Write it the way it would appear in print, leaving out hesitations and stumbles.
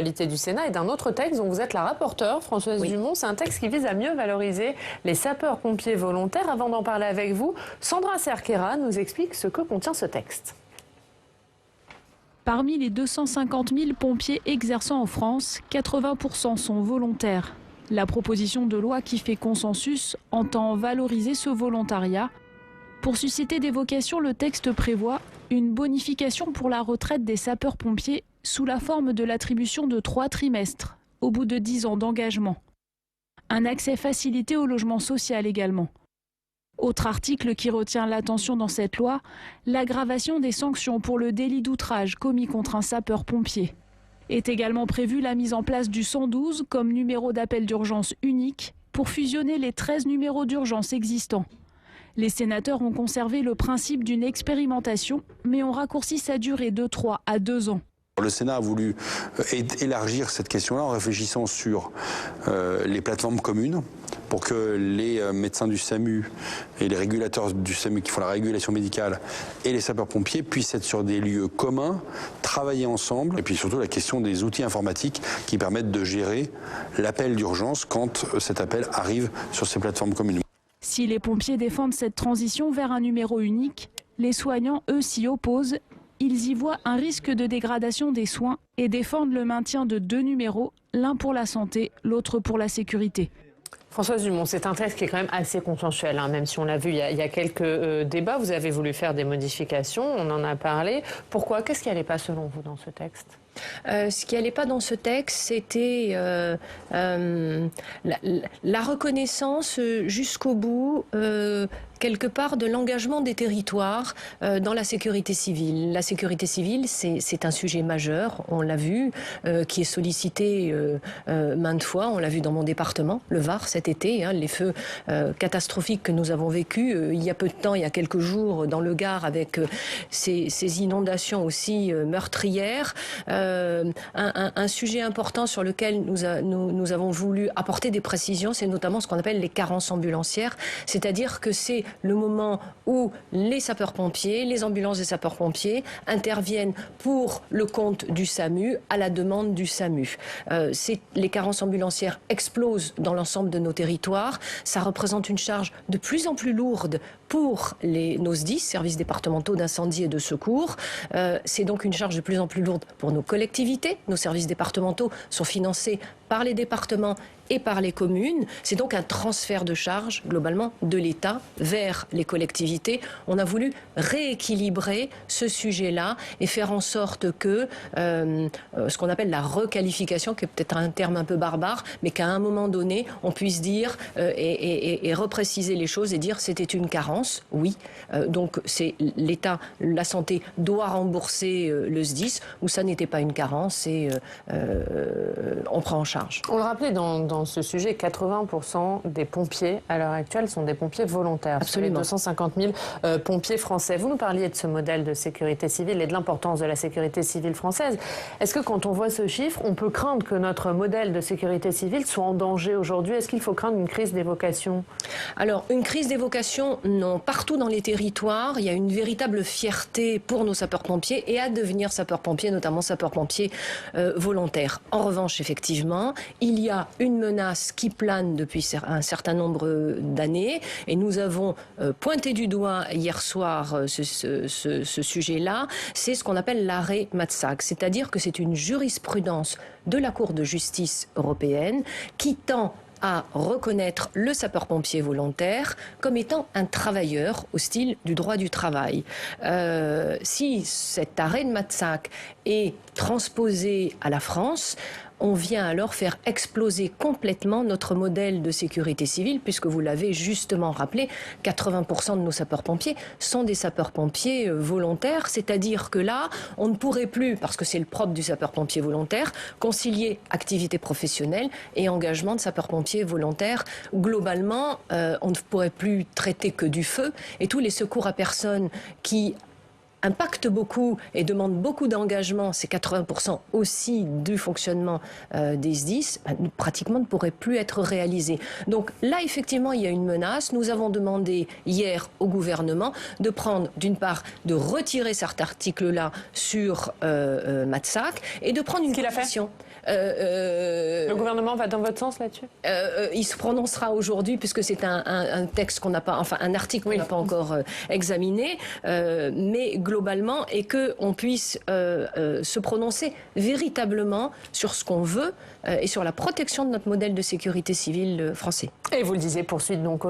L'actualité du Sénat et d'un autre texte dont vous êtes la rapporteure, Françoise Dumont. C'est un texte qui vise à mieux valoriser les sapeurs-pompiers volontaires. Avant d'en parler avec vous, Sandra Cerquera nous explique ce que contient ce texte. Parmi les 250 000 pompiers exerçant en France, 80% sont volontaires. La proposition de loi qui fait consensus entend valoriser ce volontariat. Pour susciter des vocations, le texte prévoit une bonification pour la retraite des sapeurs-pompiers sous la forme de l'attribution de 3 trimestres, au bout de 10 ans d'engagement. Un accès facilité au logement social également. Autre article qui retient l'attention dans cette loi, l'aggravation des sanctions pour le délit d'outrage commis contre un sapeur-pompier. Est également prévue la mise en place du 112 comme numéro d'appel d'urgence unique pour fusionner les 13 numéros d'urgence existants. Les sénateurs ont conservé le principe d'une expérimentation, mais ont raccourci sa durée de 3 à 2 ans. Le Sénat a voulu élargir cette question-là en réfléchissant sur les plateformes communes pour que les médecins du SAMU et les régulateurs du SAMU qui font la régulation médicale et les sapeurs-pompiers puissent être sur des lieux communs, travailler ensemble, et puis surtout la question des outils informatiques qui permettent de gérer l'appel d'urgence quand cet appel arrive sur ces plateformes communes. Si les pompiers défendent cette transition vers un numéro unique, les soignants, eux, s'y opposent. Ils y voient un risque de dégradation des soins et défendent le maintien de 2 numéros, l'un pour la santé, l'autre pour la sécurité. Françoise Dumont, c'est un texte qui est quand même assez consensuel, hein, même si on l'a vu il y a quelques débats. Vous avez voulu faire des modifications, on en a parlé. Pourquoi? Qu'est-ce qui n'allait pas selon vous dans ce texte? Ce qui n'allait pas dans ce texte, c'était la reconnaissance jusqu'au bout, quelque part, de l'engagement des territoires dans la sécurité civile. La sécurité civile, c'est un sujet majeur, on l'a vu, qui est sollicité maintes fois. On l'a vu dans mon département, le Var, cet été, hein, les feux catastrophiques que nous avons vécus il y a peu de temps, il y a quelques jours, dans le Gard, avec ces inondations aussi meurtrières. Un sujet important sur lequel nous avons voulu apporter des précisions, c'est notamment ce qu'on appelle les carences ambulancières, c'est-à-dire que c'est le moment où les sapeurs-pompiers, les ambulances des sapeurs-pompiers interviennent pour le compte du SAMU, à la demande du SAMU. Les carences ambulancières explosent dans l'ensemble de nos territoires, ça représente une charge de plus en plus lourde pour nos SDIS, services départementaux d'incendie et de secours. C'est donc une charge de plus en plus lourde pour nos collectivités. Nos services départementaux sont financés par les départements et par les communes. C'est donc un transfert de charges, globalement, de l'État vers les collectivités. On a voulu rééquilibrer ce sujet-là et faire en sorte que ce qu'on appelle la requalification, qui est peut-être un terme un peu barbare, mais qu'à un moment donné, on puisse dire et repréciser les choses et dire c'était une carence, oui. Donc c'est l'État, la santé doit rembourser le SDIS, ou ça n'était pas une carence et on prend en charge. On le rappelait dans ce sujet, 80% des pompiers à l'heure actuelle sont des pompiers volontaires. Absolument. Sur les 250 000 pompiers français. Vous nous parliez de ce modèle de sécurité civile et de l'importance de la sécurité civile française. Est-ce que quand on voit ce chiffre, on peut craindre que notre modèle de sécurité civile soit en danger aujourd'hui? Est-ce qu'il faut craindre une crise des vocations? Alors, une crise des vocations, non. Partout dans les territoires, il y a une véritable fierté pour nos sapeurs-pompiers et à devenir sapeurs-pompiers, notamment sapeurs-pompiers volontaires. En revanche, effectivement, il y a une menace qui plane depuis un certain nombre d'années et nous avons pointé du doigt hier soir ce sujet-là. C'est ce qu'on appelle l'arrêt Matzak, c'est-à-dire que c'est une jurisprudence de la Cour de justice européenne qui tend à reconnaître le sapeur-pompier volontaire comme étant un travailleur au style du droit du travail. Si cet arrêt de Matzak est transposé à la France, on vient alors faire exploser complètement notre modèle de sécurité civile, puisque vous l'avez justement rappelé, 80% de nos sapeurs-pompiers sont des sapeurs-pompiers volontaires, c'est-à-dire que là, on ne pourrait plus, parce que c'est le propre du sapeur-pompier volontaire, concilier activité professionnelle et engagement de sapeurs-pompiers volontaires. Globalement, on ne pourrait plus traiter que du feu, et tous les secours à personnes qui impacte beaucoup et demande beaucoup d'engagement, c'est 80% aussi du fonctionnement des SDIS, pratiquement ne pourrait plus être réalisé. Donc là, effectivement, il y a une menace. Nous avons demandé hier au gouvernement de prendre, d'une part, de retirer cet article-là sur Matsac et de prendre une position. Le gouvernement va dans votre sens là-dessus? Il se prononcera aujourd'hui puisque c'est un texte qu'on n'a pas, enfin un article qu'on n'a pas encore examiné, mais globalement, et qu'on puisse se prononcer véritablement sur ce qu'on veut et sur la protection de notre modèle de sécurité civile français. Et vous le disiez, poursuite donc aujourd'hui.